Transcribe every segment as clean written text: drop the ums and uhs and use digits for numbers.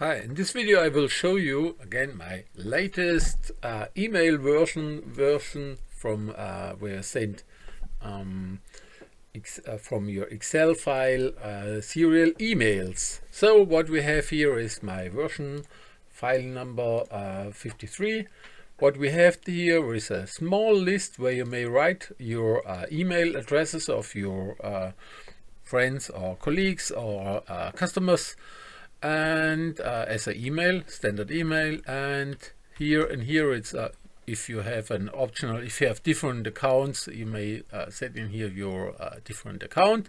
Hi, in this video I will show you again my latest email version from where sent from your Excel file serial emails. So what we have here is my version file number 53. What we have here is a small list where you may write your email addresses of your friends or colleagues or customers, and as an email, standard email. And here it's if you have an optional, if you have different accounts, you may set in here your different account.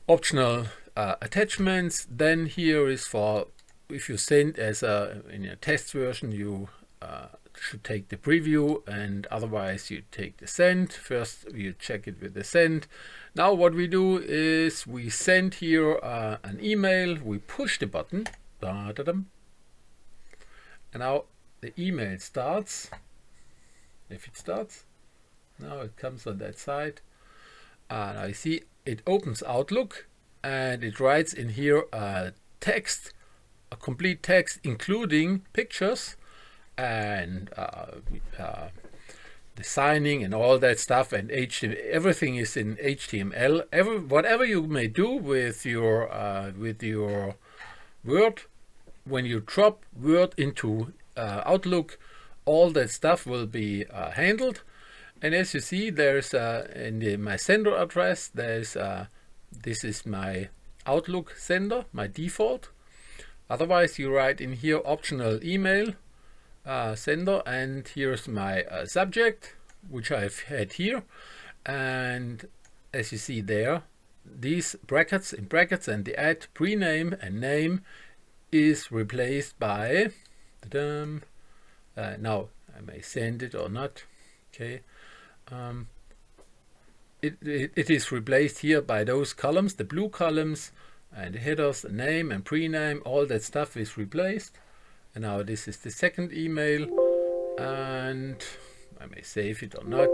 Optional attachments. Then here is for if you send as in a test version, you should take the preview, and otherwise you take the send. First you check it with the send. Now what we do is we send here an email, we push the button, and now the email starts. If it starts, now it comes on that side, and I see it opens Outlook and it writes in here text, a complete text including pictures and the signing and all that stuff, and HTML. Everything is in HTML. Whatever you may do with your Word, when you drop Word into Outlook, all that stuff will be handled. And as you see, there's in my sender address, there's this is my Outlook sender, my default. Otherwise, you write in here optional email sender, and here's my subject, which I've had here. And as you see there, these brackets and the add prename and name is replaced by now I may send it or not. Okay, it is replaced here by those columns, the blue columns, and the headers, the name and prename, all that stuff is replaced. And now this is the second email, and I may save it or not.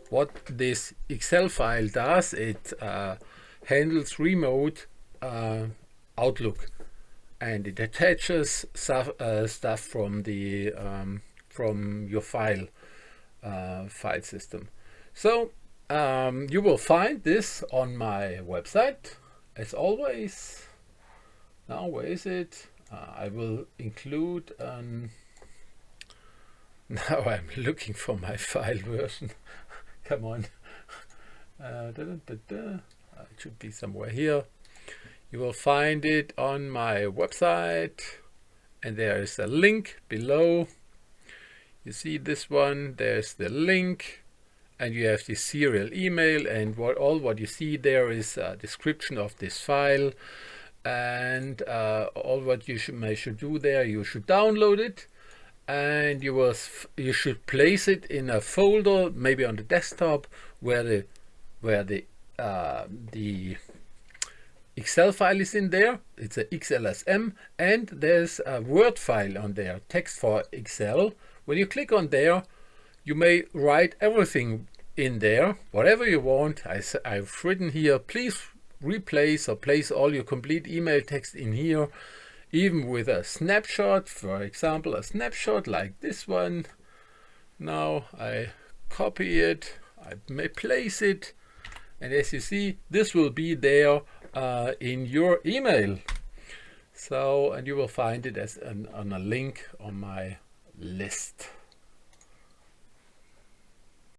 What this Excel file does, it handles remote Outlook, and it attaches stuff from the from your file system. So you will find this on my website as always. Now where is it? I will include now I'm looking for my file version. Come on. It should be somewhere here. You will find it on my website, and there is a link below. You see this one, there's the link, and you have the serial email, and what you see there is a description of this file. And all what you should do there, you should download it, and you should place it in a folder, maybe on the desktop, where the Excel file is in there. It's a XLSM, and there's a Word file on there, text for Excel. When you click on there, you may write everything in there, whatever you want. I've written here, please replace or place all your complete email text in here, even with a snapshot. For example, a snapshot like this one. Now I copy it, I may place it, and as you see, this will be there in your email. So, and you will find it as on a link on my list.